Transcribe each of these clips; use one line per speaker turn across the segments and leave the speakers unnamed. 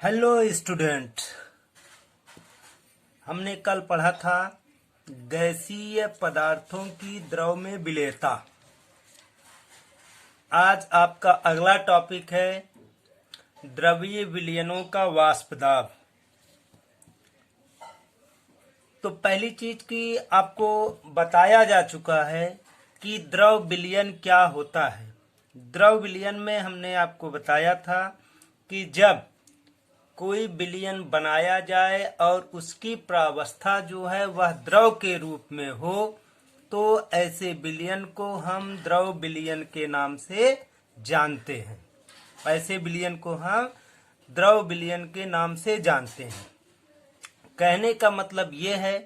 Hello student, हमने कल पढ़ा था गैसीय पदार्थों की द्रव में विलेयता। आज आपका अगला टॉपिक है द्रवीय विलयनों का वाष्प दाब। तो पहली चीज की आपको बताया जा चुका है कि द्रव विलयन क्या होता है। द्रव विलयन में हमने आपको बताया था कि जब कोई विलयन बनाया जाए और उसकी प्रावस्था जो है वह द्रव के रूप में हो तो ऐसे विलयन को हम द्रव विलयन के नाम से जानते हैं। ऐसे विलयन को हम द्रव विलयन के नाम से जानते हैं। कहने का मतलब यह है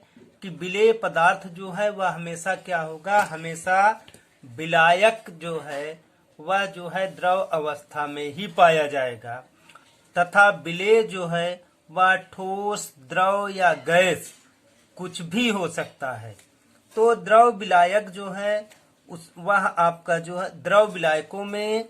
कि विलेय पदार्थ जो है वह हमेशा क्या होगा, हमेशा विलायक जो है वह जो है द्रव अवस्था में ही पाया जाएगा तथा विलेय जो है वह ठोस, द्रव या गैस कुछ भी हो सकता है। तो द्रव विलायक जो है वह आपका जो है द्रव विलायकों में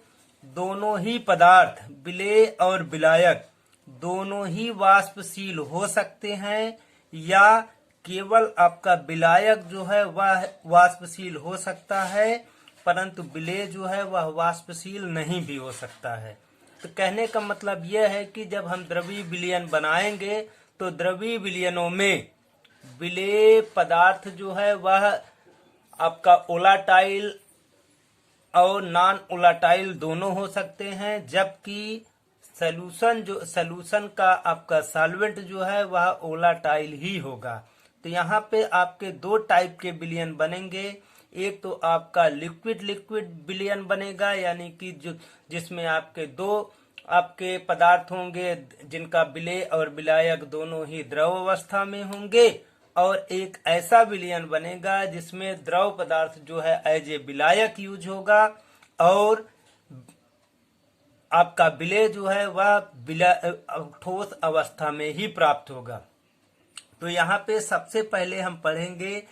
दोनों ही पदार्थ विलेय और विलायक दोनों ही वाष्पशील हो सकते हैं या केवल आपका विलायक जो है वह वाष्पशील हो सकता है परंतु विलेय जो है वह वाष्पशील नहीं भी हो सकता है। तो कहने का मतलब यह है कि जब हम द्रवीय विलयन बनाएंगे तो द्रवीय विलयनों में विलेय पदार्थ जो है वह आपका ओलाटाइल और नॉन ओलाटाइल दोनों हो सकते हैं, जबकि सॉल्यूशन का आपका सॉल्वेंट जो है वह ओलाटाइल ही होगा। तो यहाँ पे आपके दो टाइप के विलयन बनेंगे। एक तो आपका लिक्विड लिक्विड विलयन बनेगा, यानी कि जिसमें आपके दो आपके पदार्थ होंगे जिनका विलेय और विलायक दोनों ही द्रव अवस्था में होंगे, और एक ऐसा विलयन बनेगा जिसमें द्रव पदार्थ जो है एज ए विलायक यूज होगा और आपका विलेय जो है वह ठोस अवस्था में ही प्राप्त होगा। तो यहाँ पे सबसे पहले हम पढ़ेंगे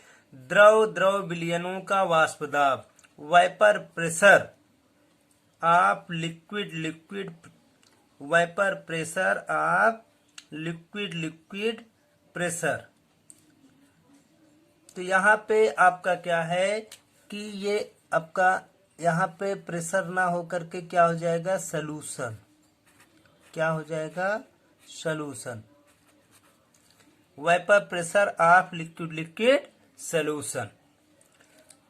द्रव द्रव विलयनों का वाष्प दाब, vapour pressure of liquid liquid, vapour pressure of liquid liquid pressure. तो यहाँ पे आपका क्या है कि ये आपका यहाँ पे प्रेशर ना होकर के क्या हो जाएगा, सॉल्यूशन। क्या हो जाएगा, solution. Vapour pressure of liquid liquid solution.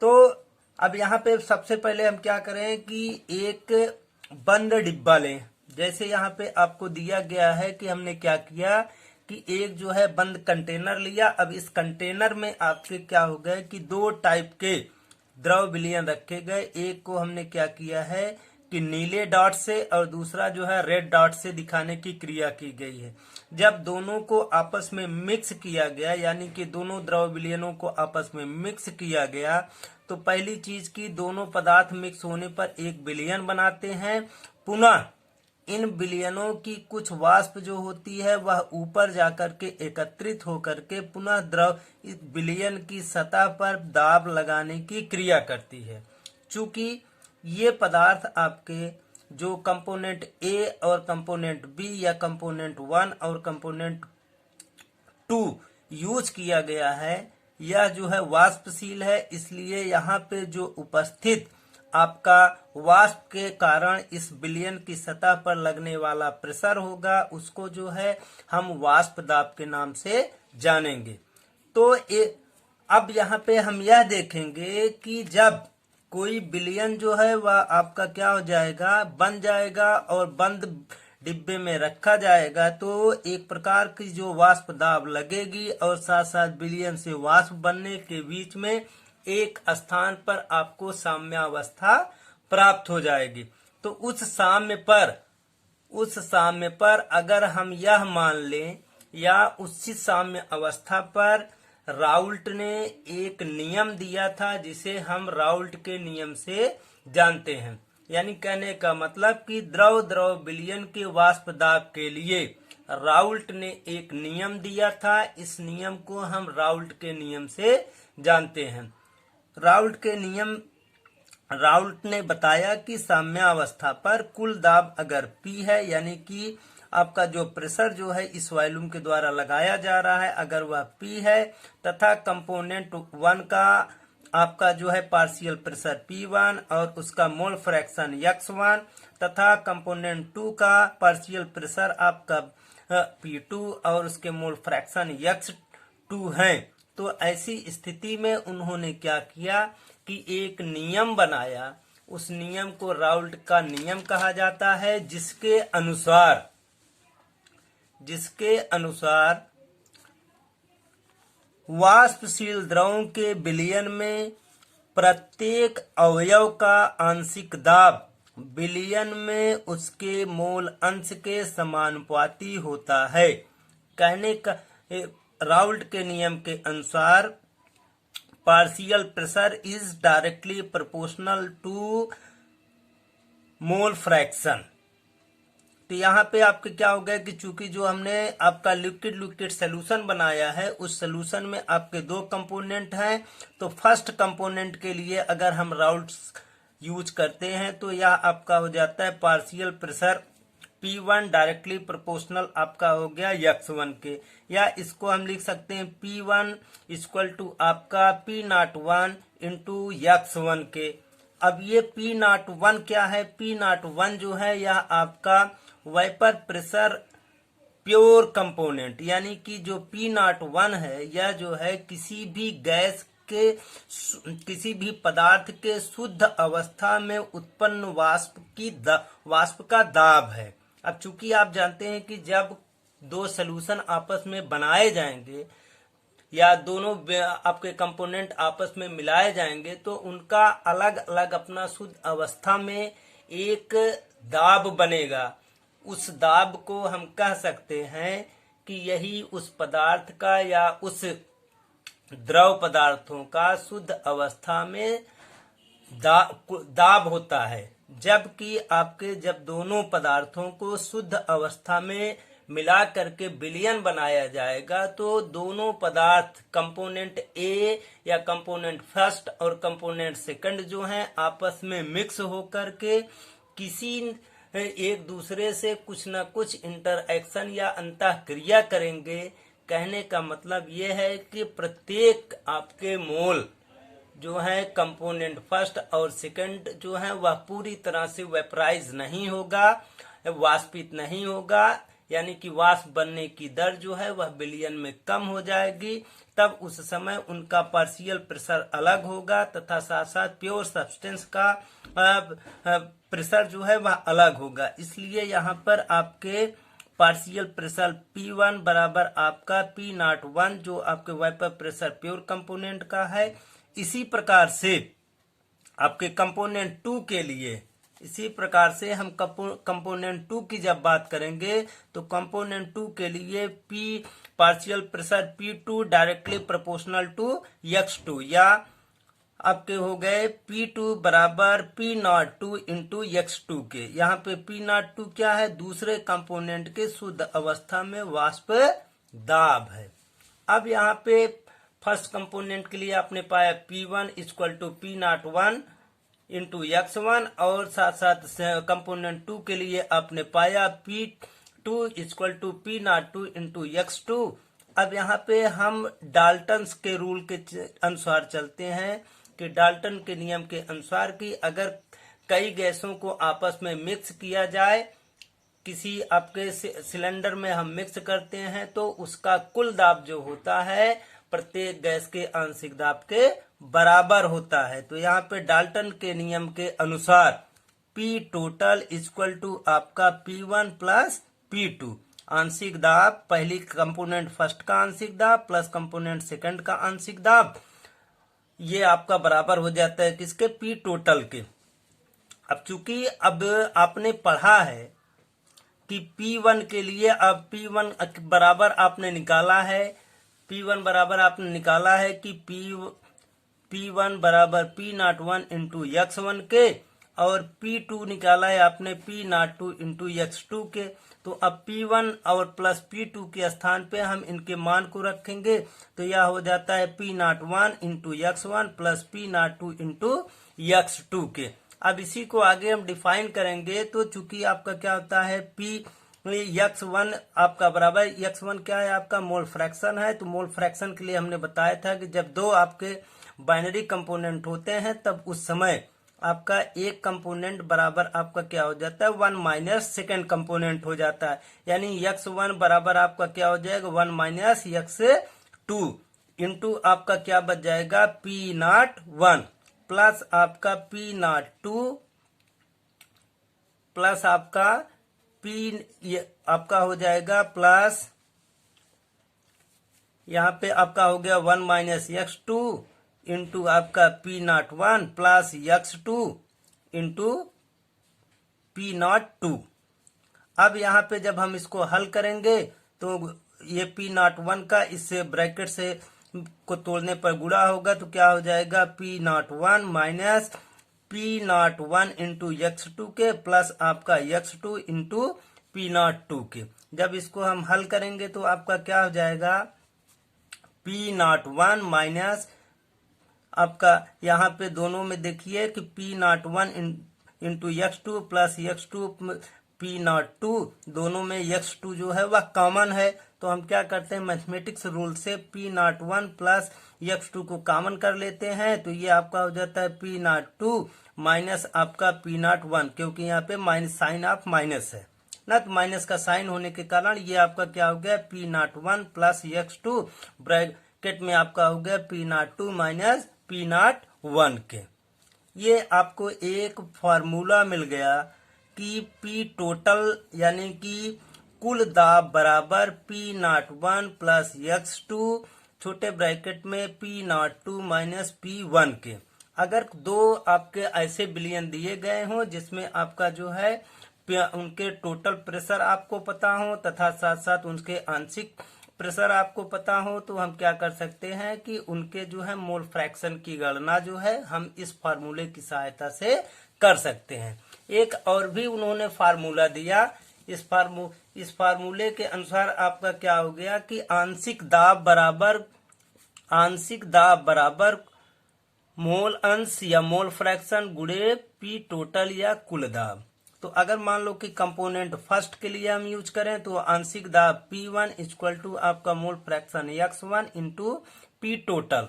तो अब यहाँ पे सबसे पहले हम क्या करें कि एक बंद डिब्बा लें। जैसे यहाँ पे आपको दिया गया है कि हमने क्या किया कि एक जो है बंद कंटेनर लिया। अब इस कंटेनर में आपके क्या हो गए कि दो टाइप के द्रव विलयन रखे गए। एक को हमने क्या किया है कि नीले डॉट से और दूसरा जो है रेड डॉट से दिखाने की क्रिया की गई है। जब दोनों को आपस में मिक्स किया गया, यानी कि दोनों द्रव विलयनों को आपस में मिक्स किया गया, तो पहली चीज की दोनों पदार्थ मिक्स होने पर एक विलयन बनाते हैं। पुनः इन विलयनों की कुछ वाष्प जो होती है वह ऊपर जाकर के एकत्रित होकर के पुनः द्रव इस विलयन की सतह पर दाब लगाने की क्रिया करती है। चूंकि ये पदार्थ आपके जो कंपोनेंट ए और कंपोनेंट बी या कंपोनेंट 1 और कंपोनेंट 2 यूज किया गया है, यह जो है वाष्पशील है, इसलिए यहाँ पे जो उपस्थित आपका वाष्प के कारण इस विलयन की सतह पर लगने वाला प्रेशर होगा उसको जो है हम वाष्प दाब के नाम से जानेंगे। तो अब यहाँ पे हम यह देखेंगे कि जब कोई विलयन जो है वह आपका क्या हो जाएगा, बन जाएगा और बंद डिब्बे में रखा जाएगा, तो एक प्रकार की जो वाष्प दाब लगेगी और साथ साथ विलयन से वाष्प बनने के बीच में एक स्थान पर आपको साम्यावस्था प्राप्त हो जाएगी। तो उस साम्य पर अगर हम यह मान लें या उसी साम्य अवस्था पर राउल्ट ने एक नियम दिया था जिसे हम राउल्ट के नियम से जानते हैं। यानी कहने का मतलब कि द्रव द्रव विलयन के वाष्प दाब के लिए राउल्ट ने एक नियम दिया था। इस नियम को हम राउल्ट के नियम से जानते हैं। राउल्ट ने बताया कि साम्यावस्था पर कुल दाब अगर P है, यानी कि आपका जो प्रेशर जो है इस वॉल्यूम के द्वारा लगाया जा रहा है अगर वह P है, तथा कंपोनेंट 1 का आपका जो है पार्शियल प्रेशर P1 और उसका मोल फ्रैक्शन x1, तथा कंपोनेंट 2 का पार्शियल प्रेशर आपका P2 और उसके मोल फ्रैक्शन x2 है। तो ऐसी स्थिति में उन्होंने क्या किया कि एक नियम बनाया। उस नियम को राउल्ट का नियम कहा जाता है, जिसके अनुसार वाष्पशील द्रवों के विलयन में प्रत्येक अवयव का आंशिक दाब विलयन में उसके मोल अंश के समानुपाती होता है। कहने का राउल्ट के नियम के अनुसार partial pressure is directly proportional to mole fraction. तो यहाँ पे आपके क्या हो गया कि चूंकि जो हमने आपका लिक्विड सोल्यूशन बनाया है उस सोल्यूशन में आपके दो कंपोनेंट हैं, तो फर्स्ट कंपोनेंट के लिए अगर हम राउल्ट यूज करते हैं तो यह आपका हो जाता है partial pressure P1 directly proportional आपका हो गया x1 के, या इसको हम लिख सकते हैं P1 इक्वल टू आपका P01 इंटू x1 के। अब ये P01 क्या है? P01 जो है यह आपका वेपर प्रेशर प्योर कंपोनेंट, यानी कि जो P01 है यह जो है किसी भी गैस के किसी भी पदार्थ के शुद्ध अवस्था में उत्पन्न वाष्प का दाब है। अब चूंकि आप जानते हैं कि जब दो सॉल्यूशन आपस में बनाए जाएंगे या दोनों आपके कंपोनेंट आपस में मिलाए जाएंगे तो उनका अलग अलग अपना शुद्ध अवस्था में एक दाब बनेगा। उस दाब को हम कह सकते हैं कि यही उस पदार्थ का या उस द्रव पदार्थों का शुद्ध अवस्था में दाब होता है। जबकि आपके जब दोनों पदार्थों को शुद्ध अवस्था में मिला करके विलयन बनाया जाएगा तो दोनों पदार्थ कंपोनेंट ए या कंपोनेंट फर्स्ट और कंपोनेंट सेकंड जो हैं आपस में मिक्स होकर के किसी एक दूसरे से कुछ न कुछ इंटरएक्शन या अंतःक्रिया करेंगे। कहने का मतलब यह है कि प्रत्येक आपके मोल जो है कंपोनेंट फर्स्ट और सेकंड जो है वह पूरी तरह से वेपराइज नहीं होगा, वाष्पित नहीं होगा, यानी कि वाष्प बनने की दर जो है वह विलयन में कम हो जाएगी। तब उस समय उनका पार्शियल प्रेशर अलग होगा तथा साथ साथ प्योर सब्सटेंस का प्रेशर जो है वह अलग होगा। इसलिए यहाँ पर आपके पार्शियल प्रेशर P1 बराबर आपका P01 जो आपके वेपर प्रेशर प्योर कंपोनेंट का है। इसी प्रकार से आपके कंपोनेंट 2 के लिए इसी प्रकार से हम कंपोनेंट 2 की जब बात करेंगे तो कंपोनेंट 2 के लिए partial pressure P2 directly proportional to x2, या आपके हो गए P2 बराबर P02 इंटू x2 के। यहाँ पे P02 क्या है? दूसरे कंपोनेंट के शुद्ध अवस्था में वाष्प दाब है। अब यहाँ पे फर्स्ट कंपोनेंट के लिए आपने पाया P1 equal to P01 into x1 और साथ साथ कंपोनेंट 2 के लिए आपने पाया P2 equal to P02 into x2। अब यहाँ पे हम डाल्टन्स के रूल के अनुसार चलते हैं कि डाल्टन के नियम के अनुसार कि अगर कई गैसों को आपस में मिक्स किया जाए, किसी आपके सिलेंडर में हम मिक्स करते हैं तो उसका कुल दाब जो होता है प्रत्येक गैस के आंशिक दाब के बराबर होता है। तो यहाँ पे डाल्टन के नियम के अनुसार P टोटल इक्वल टू आपका P1 प्लस P2, आंशिक दाब पहली कंपोनेंट फर्स्ट का आंशिक दाब प्लस कंपोनेंट सेकंड का आंशिक दाब, ये आपका बराबर हो जाता है किसके? P टोटल के। अब चूंकि अब आपने पढ़ा है कि P1 के लिए अब P1 बराबर आपने निकाला है, P1 बराबर आपने निकाला है कि P1 बराबर P01 इंटू x1 के, और P2 निकाला है आपने P02 इंटू x2 के। तो अब P1 और प्लस P2 के स्थान पे हम इनके मान को रखेंगे तो यह हो जाता है P01 into x1 plus P02 into x2 के। अब इसी को आगे हम डिफाइन करेंगे तो चूंकि आपका क्या होता है x1 आपका बराबर, x1 क्या है आपका मोल फ्रैक्शन है। तो मोल फ्रैक्शन के लिए हमने बताया था कि जब दो आपके बाइनरी कंपोनेंट होते हैं तब उस समय आपका एक कंपोनेंट बराबर आपका क्या हो जाता है 1 माइनस सेकेंड कंपोनेंट हो जाता है। यानी x1 बराबर आपका क्या हो जाएगा 1 माइनस x2 इंटू आपका क्या बच जाएगा P0 1 प्लस आपका P0 2 प्लस आपका आपका हो जाएगा प्लस यहाँ पे आपका हो गया 1 माइनस x2 इंटू आपका P0 1 plus x2 into P0 2। अब यहाँ पे जब हम इसको हल करेंगे तो ये P0 1 का इससे ब्रैकेट से को तोड़ने पर गुणा होगा तो क्या हो जाएगा P0 1 minus P0 1 into x2 के प्लस आपका x2 इंटू P0 2 के। जब इसको हम हल करेंगे तो आपका क्या हो जाएगा P0 1 माइनस आपका यहाँ पे दोनों में देखिए कि P0 1 into x2 plus x2 P0 2 दोनों में x2 जो है वह कॉमन है। तो हम क्या करते हैं मैथमेटिक्स रूल से P0 1 प्लस x2 को कॉमन कर लेते हैं। तो ये आपका हो जाता है P0 2 माइनस आपका P0 1 क्योंकि यहाँ पे माइनस साइन ऑफ माइनस है ना, तो माइनस का साइन होने के कारण ये आपका क्या हो गया P0 1 प्लस x2 ब्रैकेट में आपका हो गया P0 2 माइनस P0 1 के। ये आपको एक फॉर्मूला मिल गया कि P टोटल यानी कि कुल दाब बराबर P0 1 प्लस x2 छोटे ब्रैकेट में P0 2 माइनस P1 के। अगर दो आपके ऐसे विलयन दिए गए हों जिसमें आपका जो है उनके टोटल प्रेशर आपको पता हो तथा साथ साथ उनके आंशिक प्रेशर आपको पता हो तो हम क्या कर सकते हैं कि उनके जो है मोल फ्रैक्शन की गणना जो है हम इस फार्मूले की सहायता से कर सकते हैं। एक और भी उन्होंने फार्मूला दिया। इस फार्मूले के अनुसार आपका क्या हो गया कि आंशिक दाब बराबर मोल अंश या मोल फ्रैक्शन गुणे P टोटल या कुल दाब। तो अगर मान लो कि कंपोनेंट फर्स्ट के लिए हम यूज करें तो आंशिक दाब P1 इक्वल टू आपका mole fraction x1 into P total.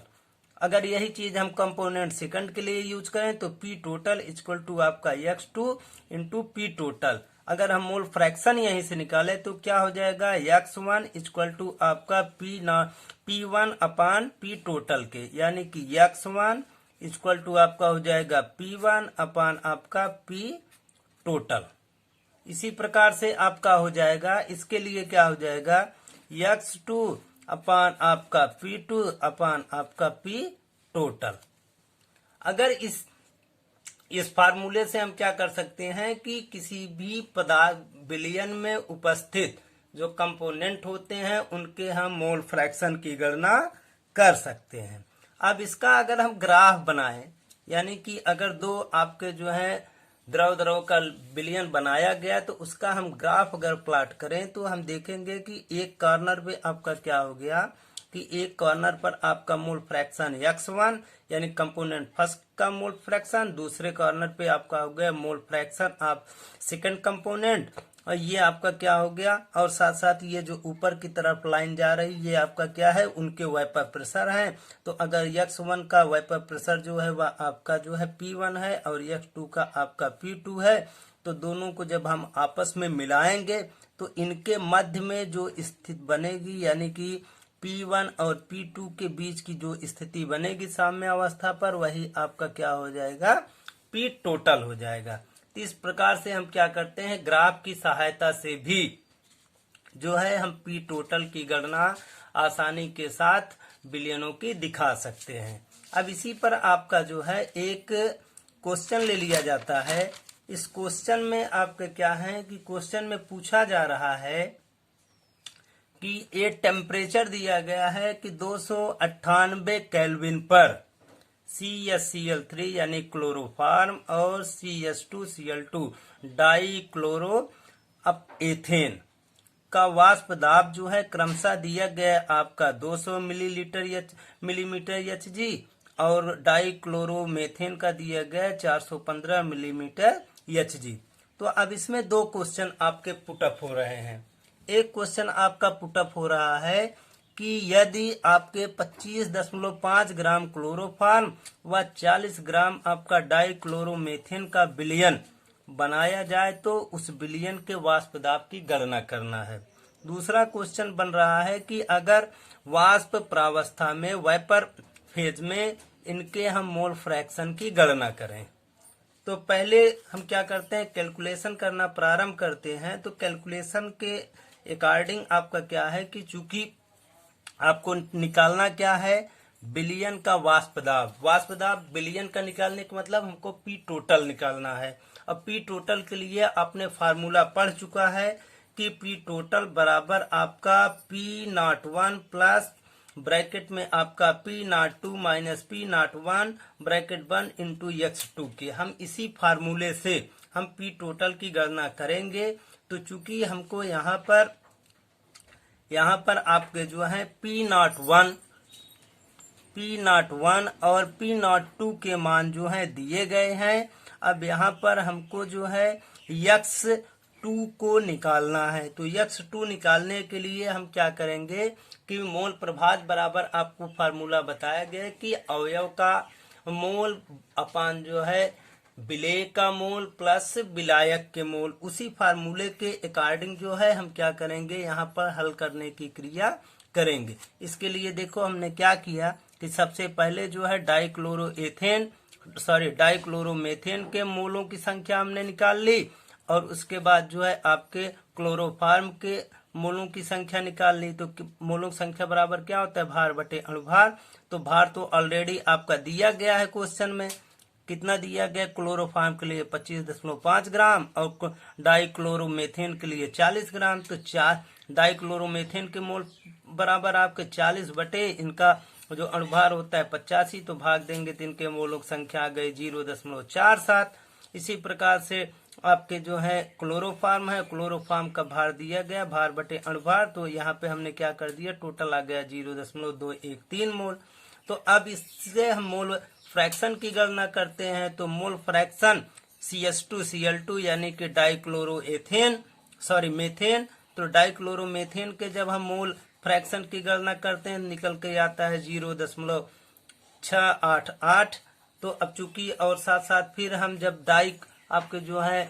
अगर यही चीज हम कंपोनेंट सेकंड के लिए यूज करें तो P टोटल इक्वल टू आपका x2 इंटू P टोटल। अगर हम मोल फ्रैक्शन यहीं से निकाले तो क्या हो जाएगा x1 इक्वल टू आपका P1 अपान P टोटल के, यानी कि x1 इक्वल टू आपका हो जाएगा P1 अपान आपका P टोटल। इसी प्रकार से आपका हो जाएगा, इसके लिए क्या हो जाएगा x2 अपान आपका P2 अपान आपका P टोटल। अगर इस फार्मूले से हम क्या कर सकते हैं कि किसी भी पदार्थ विलयन में उपस्थित जो कंपोनेंट होते हैं उनके हम मोल फ्रैक्शन की गणना कर सकते हैं। अब इसका अगर हम ग्राफ बनाएं, यानी कि अगर दो आपके जो है द्रव का विलयन बनाया गया तो उसका हम ग्राफ अगर प्लॉट करें तो हम देखेंगे कि एक कॉर्नर पे आपका क्या हो गया कि एक कॉर्नर पर आपका मोल फ्रैक्शन x1 यानी कंपोनेंट फर्स्ट का मोल फ्रैक्शन, दूसरे कॉर्नर पे आपका हो गया मोल फ्रैक्शन आप सेकंड कंपोनेंट, और ये आपका क्या हो गया और साथ साथ ये जो ऊपर की तरफ लाइन जा रही ये आपका क्या है उनके वेपर प्रेशर है। तो अगर x1 का वेपर प्रेशर जो है वह आपका जो है P1 है और x2 का आपका P2 है, तो दोनों को जब हम आपस में मिलाएंगे तो इनके मध्य में जो स्थिति बनेगी यानी कि P1 और P2 के बीच की जो स्थिति बनेगी साम्य अवस्था पर, वही आपका क्या हो जाएगा P टोटल हो जाएगा। तो इस प्रकार से हम क्या करते हैं ग्राफ की सहायता से भी जो है हम P टोटल की गणना आसानी के साथ विलयनों की दिखा सकते हैं। अब इसी पर आपका जो है एक क्वेश्चन ले लिया जाता है। इस क्वेश्चन में आपका क्या है कि क्वेश्चन में पूछा जा रहा है कि ये टेम्परेचर दिया गया है कि 298 केल्विन पर CaCl3 यानी क्लोरोफार्म और CH2Cl2 डाई क्लोरो एथेन का वाष्प दाब जो है क्रमशः दिया गया आपका 200 मिलीमीटर Hg और डाई क्लोरोमेथेन का दिया गया 415 मिलीमीटर Hg। तो तो अब इसमें दो क्वेश्चन आपके पुटअप हो रहे हैं। एक क्वेश्चन आपका पुटअप हो रहा है कि यदि आपके 25.5 ग्राम क्लोरोफॉर्म व 40 ग्राम आपका डाइक्लोरोमेथेन का विलयन बनाया जाए तो उस विलयन के वाष्प दाब की गणना करना है। दूसरा क्वेश्चन बन रहा है कि अगर वाष्प प्रावस्था में वेपर फेज में इनके हम मोल फ्रैक्शन की गणना करें। तो पहले हम क्या करते हैं, कैलकुलेशन करना प्रारंभ करते हैं। तो कैलकुलेशन के अकॉर्डिंग आपका क्या है कि चूंकि आपको निकालना क्या है, विलयन का वाष्प दाब। वाष्प दाब विलयन का निकालने का मतलब हमको पी टोटल निकालना है। अब पी टोटल के लिए आपने फार्मूला पढ़ चुका है कि पी टोटल बराबर आपका P naught one plus bracket में आपका P naught two minus P naught one bracket one into X two के। हम इसी फार्मूले से हम पी टोटल की गणना करेंगे। तो चूंकि हमको यहाँ पर आपके जो है पी नॉट वन और पी नॉट टू के मान जो है दिए गए हैं। अब यहाँ पर हमको जो है एक्स टू को निकालना है। तो एक्स टू निकालने के लिए हम क्या करेंगे कि मोल प्रभाज बराबर आपको फार्मूला बताया गया कि अवयव का मोल अपान जो है विलेय का मोल प्लस विलायक के मोल। उसी फार्मूले के अकॉर्डिंग जो है हम क्या करेंगे, यहाँ पर हल करने की क्रिया करेंगे। इसके लिए देखो हमने क्या किया कि सबसे पहले जो है डाइक्लोरोमेथेन के मोलों की संख्या हमने निकाल ली और उसके बाद जो है आपके क्लोरोफॉर्म के मोलों की संख्या निकाल ली। तो मोलों की संख्या बराबर क्या होता है, भार बटे अणुभार। तो भार तो ऑलरेडी आपका दिया गया है क्वेश्चन में, कितना दिया गया, क्लोरोफॉर्म के लिए 25.5 ग्राम और डाइक्लोरोमेथेन के लिए 40 ग्राम। तो डाइक्लोरोमेथेन के मोल बराबर आपके 40 बटे इनका जो अणुभार होता है 85, तो भाग देंगे तो इनके मोलों की संख्या आ गई 0.47। इसी प्रकार से आपके जो है क्लोरोफॉर्म है, क्लोरोफॉर्म का भार दिया गया, भार बटे अणुभार। तो यहाँ पे हमने क्या कर दिया, टोटल आ गया 0.213 मोल। तो अब इससे हम मोल फ्रैक्शन की गणना करते हैं। तो मोल फ्रैक्शन CH2Cl2 यानी कि मेथेन। तो डाइक्लोरोमेथेन के जब हम मोल फ्रैक्शन की गणना करते हैं निकल के आता है 0.688। तो अब चूंकि और साथ साथ फिर हम जब आपके जो है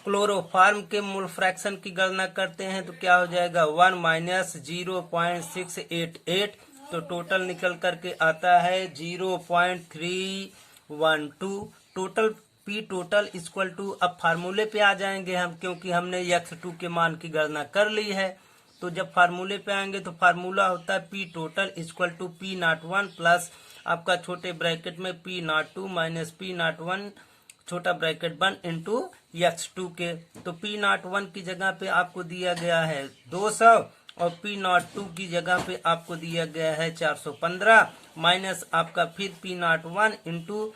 क्लोरोफॉर्म के मोल फ्रैक्शन की गणना करते हैं तो क्या हो जाएगा 1 माइनस 0.688। तो टोटल निकल करके आता है 0.312। Total P total equal to, अब फार्मूले पे आ जाएंगे हम क्योंकि हमने x2 के मान की गणना कर ली है। तो जब फार्मूले पे आएंगे तो फार्मूला होता है P total equal to P naught one plus आपका छोटे ब्रैकेट में P naught two minus P naught one छोटा ब्रैकेट 1 इंटू x2 के। तो पी नॉट वन की जगह पे आपको दिया गया है 200 और पी नॉट टू की जगह पे आपको दिया गया है 415 माइनस आपका फिर पी नॉट वन इंटू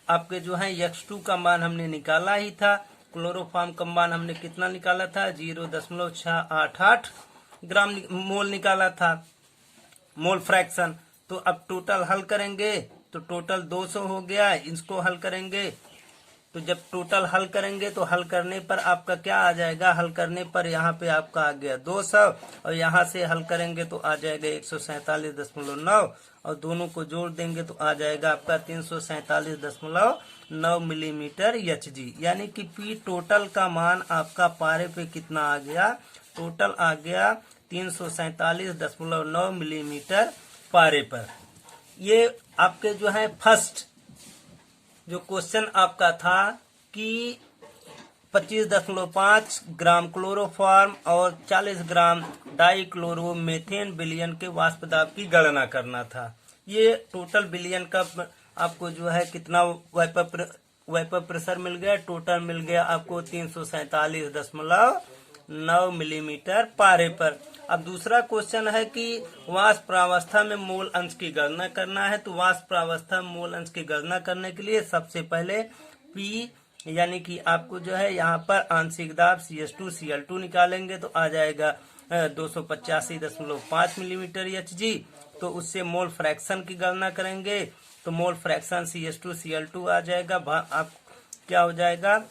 आपके जो है x2 का मान हमने निकाला ही था। क्लोरोफॉर्म का मान हमने कितना निकाला था 0.688 ग्राम मोल निकाला था, मोल फ्रैक्शन। तो अब टोटल हल करेंगे तो टोटल 200 हो गया, इसको हल करेंगे तो जब टोटल हल करेंगे तो हल करने पर आपका क्या आ जाएगा, हल करने पर यहाँ पे आपका आ गया 200 और यहाँ से हल करेंगे तो आ जाएगा 147.9 और दोनों को जोड़ देंगे तो आ जाएगा आपका 347.9 मिलीमीटर Hg। यानी कि पी टोटल का मान आपका पारे पे कितना आ गया, टोटल आ गया 347.9 मिलीमीटर पारे पर। ये आपके जो है फर्स्ट जो क्वेश्चन आपका था कि 25.5 ग्राम क्लोरोफॉर्म और 40 ग्राम डाइक्लोरोमेथेन विलयन के वाष्प दाब की गणना करना था। ये टोटल विलयन का आपको जो है कितना वेपर प्रेशर मिल गया, टोटल मिल गया आपको 347.9 मिलीमीटर पारे पर। अब दूसरा क्वेश्चन है कि वाष्प प्रावस्था में मोल अंश की गणना करना है। तो वाष्प प्रावस्था में मोल अंश की गणना करने के लिए सबसे पहले P यानी कि आपको जो है यहाँ पर आंशिक दाब CH2Cl2 निकालेंगे तो आ जाएगा 285.5 मिलीमीटर Hg। तो उससे मोल फ्रैक्शन की गणना करेंगे तो मोल फ्रैक्शन CH2Cl2 आ जाएगा, आप क्या हो जाएगा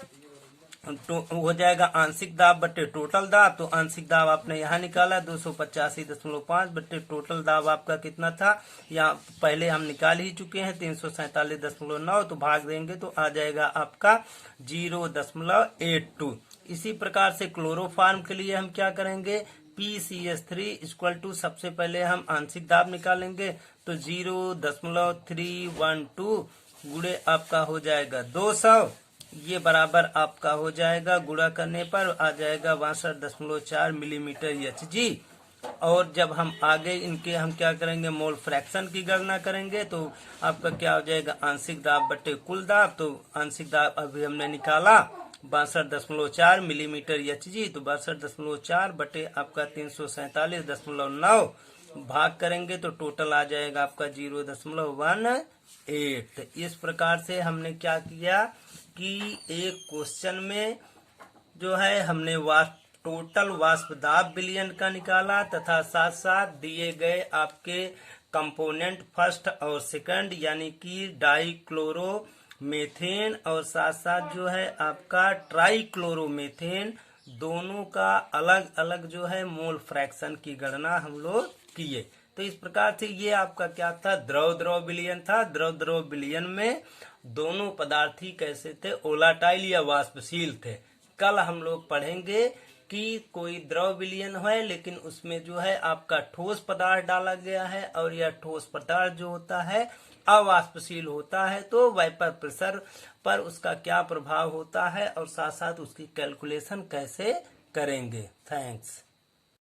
हो जाएगा आंशिक दाब बटे टोटल दाब। तो आंशिक दाब आपने यहाँ निकाला 285.5 बटे टोटल दाब आपका कितना था, यहाँ पहले हम निकाल ही चुके हैं 347.9। तो भाग देंगे तो आ जाएगा आपका 0.82। इसी प्रकार से क्लोरोफार्म के लिए हम क्या करेंगे, PCH3 इक्वल टू, सबसे पहले हम आंशिक दाब निकालेंगे तो 0.312 गुणे आपका हो जाएगा 200, ये बराबर आपका हो जाएगा, गुणा करने पर आ जाएगा 62.4 मिलीमीटर Hg। और जब हम आगे इनके हम क्या करेंगे, मोल फ्रैक्शन की गणना करेंगे तो आपका क्या हो जाएगा, आंशिक दाब बटे कुल दाब। तो आंशिक दाब अभी हमने निकाला 62.4 मिलीमीटर Hg, तो 62.4 बटे आपका 347.9 भाग करेंगे तो टोटल आ जाएगा आपका 0.18। इस प्रकार से हमने क्या किया कि एक क्वेश्चन में जो है हमने टोटल वाष्प दाब विलयन का निकाला, तथा साथ साथ दिए गए आपके कंपोनेंट फर्स्ट और सेकंड यानी कि डाइक्लोरोमेथेन और साथ साथ जो है आपका ट्राइक्लोरोमेथेन, दोनों का अलग अलग जो है मोल फ्रैक्शन की गणना हम लोग किए। तो इस प्रकार से ये आपका क्या था, द्रव द्रव विलयन था। द्रव द्रव विलयन में दोनों पदार्थी कैसे थे, ओलाटाइल या वाष्पशील थे। कल हम लोग पढ़ेंगे कि कोई द्रव विलयन है लेकिन उसमें जो है आपका ठोस पदार्थ डाला गया है और यह ठोस पदार्थ जो होता है अवाष्पशील होता है, तो वेपर प्रेशर पर उसका क्या प्रभाव होता है और साथ साथ उसकी कैलकुलेशन कैसे करेंगे। थैंक्स।